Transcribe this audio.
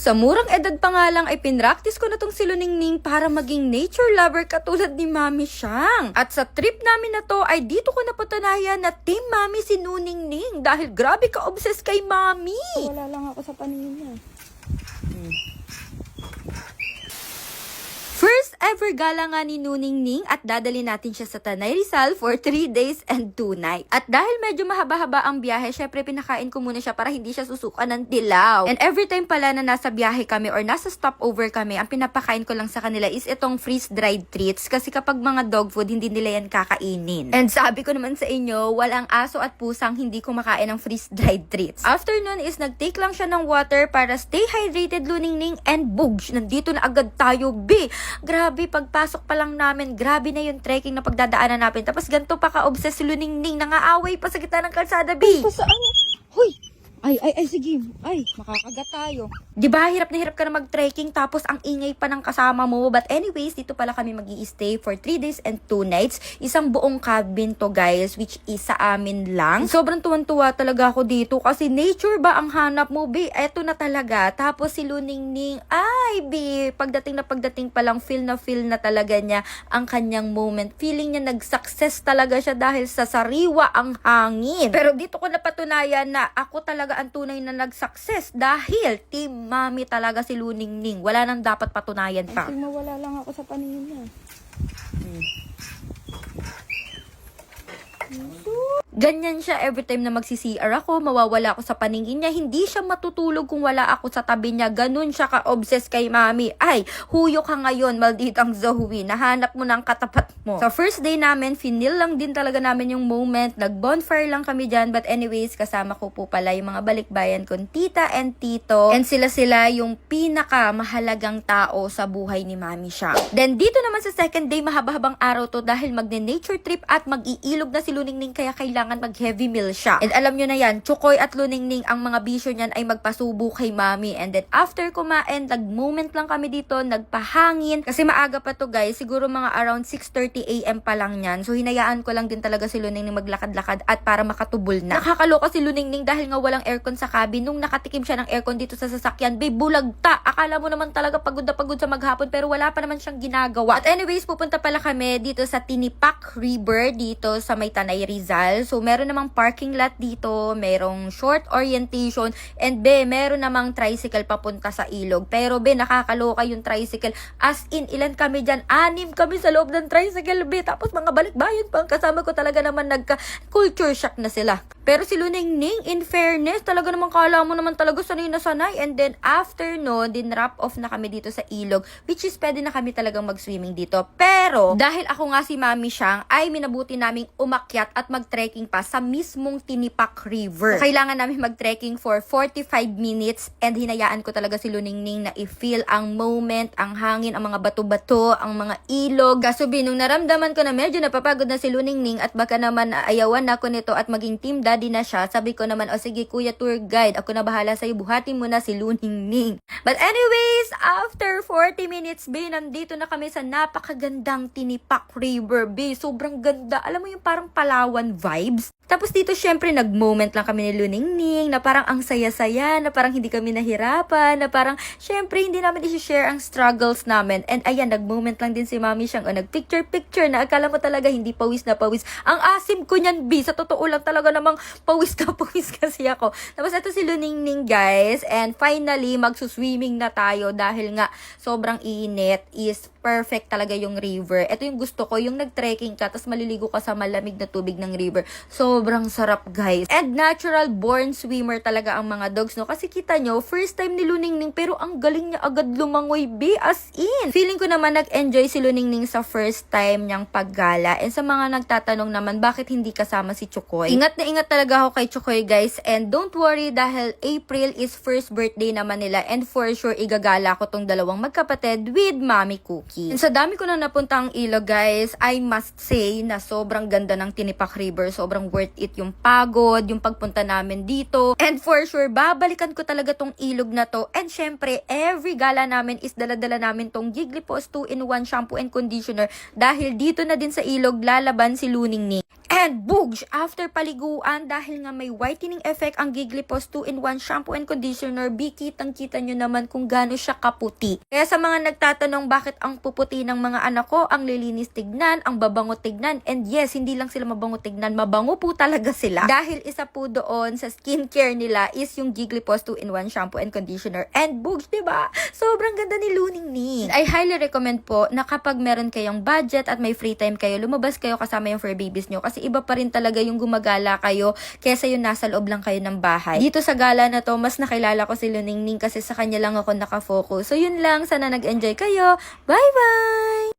Sa murang edad pa nga lang ay pinractice ko na tong si Luningning para maging nature lover katulad ni Mami Siyang. At sa trip namin na to ay dito ko napatunayan na team Mami si Luningning dahil grabe ka obsessed kay Mami. Wala lang ako sa paningin niya. First ever gala nga ni Luningning at dadali natin siya sa Tanay Rizal for 3 days and 2 nights. At dahil medyo mahaba-haba ang biyahe, syempre pinakain ko muna siya para hindi siya susukan ng dilaw. And every time pala na nasa biyahe kami or nasa stopover kami, ang pinapakain ko lang sa kanila is itong freeze-dried treats kasi kapag mga dog food, hindi nila yan kakainin. And sabi ko naman sa inyo, walang aso at pusang hindi kumakain ng freeze-dried treats. After nun is nag-take lang siya ng water para stay hydrated Luningning and bugsh. Nandito na agad tayo, be! Grabe, pagpasok pa lang namin, grabe na yung trekking na pagdadaanan natin. Tapos ganito pa ka-obsess si Luningning, nangaaway pa sa gitna ng kalsada, B. Saan? Hoy! Ay, sige. Ay, makakagat tayo. Diba, hirap na hirap ka na mag-trekking tapos ang ingay pa ng kasama mo. But anyways, dito pala kami mag-i-stay for 3 days and 2 nights. Isang buong cabin to guys, which is sa amin lang. Sobrang tuwan-tuwa talaga ako dito kasi nature ba ang hanap mo, be? Eto na talaga. Tapos si Luningning, ay, be, pagdating pa lang, feel na talaga niya ang kanyang moment. Feeling niya nag-success talaga siya dahil sa sariwa ang hangin. Pero dito ko napatunayan na ako talaga ang tunay na nag-success dahil team Mami talaga si Luningning. Wala nang dapat patunayan pa. Kasi mawala lang ako sa paningin niya. Ganyan siya every time na magsi-CR ako, mawawala ako sa paningin niya. Hindi siya matutulog kung wala ako sa tabi niya. Ganun siya ka-obsessed kay Mami. Ay, huyo ka ngayon, malditang Zoe. Nahanap mo ng katapat mo. Sa first day namin, finil lang din talaga namin yung moment. Nag-bonfire lang kami dyan. But anyways, kasama ko po pala yung mga balikbayan kong tita and tito. And sila yung pinaka-mahalagang tao sa buhay ni Mami Siyang. Then dito naman sa second day, mahaba-habang araw to dahil magne-nature trip at mag-iilog na si Luningning kaya kailangan mag-heavy meal siya. And alam nyo na yan, Chukoy at Luningning, ang mga bisyo niyan ay magpasubo kay Mami. And then after kumain, nag-moment lang kami dito, nagpahangin. Kasi maaga pa to guys, siguro mga around 6:30 AM pa lang yan. So hinayaan ko lang din talaga si Luningning maglakad-lakad at para makatubol na. Nakakaloka si Luningning dahil nga walang aircon sa cabin. Nung nakatikim siya ng aircon dito sa sasakyan, babe, bulagta. Akala mo naman talaga pagod na pagod sa maghapon pero wala pa naman siyang ginagawa. At anyways, pupunta pala kami dito sa Tinipak River dito sa may Tanay Rizal. So meron namang parking lot dito, merong short orientation, and be, meron namang tricycle papunta sa ilog. Pero be, nakakaloka yung tricycle. As in, ilan kami dyan? 6 kami sa loob ng tricycle, be. Tapos mga balikbayan pa. Ang kasama ko talaga naman nagka-culture shock na sila. Pero si Luningning, in fairness, talaga naman kala mo naman talaga sanay na sanay. And then after no, din wrap off na kami dito sa ilog, which is pwede na kami talagang mag-swimming dito. Pero dahil ako nga si Mami Siyang, ay minabuti naming umakyat at mag-trekking pa sa mismong Tinipak River. So, kailangan namin mag-trekking for 45 minutes and hinayaan ko talaga si Luningning na i-feel ang moment, ang hangin, ang mga bato-bato, ang mga ilog. Kaso nung naramdaman ko na medyo napapagod na si Luningning at baka naman ayawan na ako nito at maging team daddy na siya, sabi ko naman, o sige kuya tour guide, ako na bahala sa'yo, buhatin mo na si Luningning. But anyways, after 40 minutes, nandito na kami sa napakagandang Tinipak River, sobrang ganda. Alam mo yung parang Palawan vibes? Tapos dito, syempre, nag-moment lang kami ni Luningning na parang ang saya-saya, na parang hindi kami nahirapan, na parang, syempre, hindi namin i-share ang struggles namin. And ayan, nag-moment lang din si Mami Siyang, nag-picture-picture na akala mo talaga hindi pawis na pawis. Ang asim ko niyan, sa totoo lang talaga namang pawis na pawis kasi ako. Tapos ito si Luningning, guys. And finally, magsuswimming na tayo dahil nga sobrang init is perfect talaga yung river. Ito yung gusto ko, yung nag-trekking ka, tapos maliligo ka sa malamig na tubig ng river. Sobrang sarap, guys. And natural born swimmer talaga ang mga dogs, no? Kasi kita nyo, first time ni Luningning, pero ang galing niya agad lumangoy, as in. Feeling ko naman nag-enjoy si Luningning sa first time niyang paggala. And sa mga nagtatanong naman, bakit hindi kasama si Chukoy? Ingat na ingat talaga ako kay Chukoy, guys. And don't worry dahil April is first birthday naman nila. And for sure, igagala ko tong dalawang magkapatid with Mami Cookie. And sa dami ko na napuntang ilog, guys, I must say na sobrang ganda ng Tinipak River. Sobrang worth it yung pagod, yung pagpunta namin dito. And for sure, babalikan ko talaga tong ilog na to. And syempre, every gala namin is dala-dala namin tong Jigglypuff 2-in-1 shampoo and conditioner. Dahil dito na din sa ilog lalaban si Luningning. And Boogs, after paliguan, dahil nga may whitening effect ang Giglipos 2-in-1 shampoo and conditioner, kitang-kita nyo naman kung gaano siya kaputi. Kaya sa mga nagtatanong bakit ang puputi ng mga anak ko, ang lilinis tignan, ang babango tignan, and yes, hindi lang sila mabango tignan, mabango po talaga sila. Dahil isa po doon sa skincare nila is yung Giglipos 2-in-1 shampoo and conditioner. And Boogs, diba? Sobrang ganda ni Luningning. I highly recommend po na kapag meron kayong budget at may free time kayo, lumabas kayo kasama yung fur babies nyo kasi iba pa rin talaga yung gumagala kayo kesa yung nasa loob lang kayo ng bahay. Dito sa gala na to, mas nakilala ko si Luningning kasi sa kanya lang ako nakafocus. So yun lang, sana nag-enjoy kayo. Bye-bye!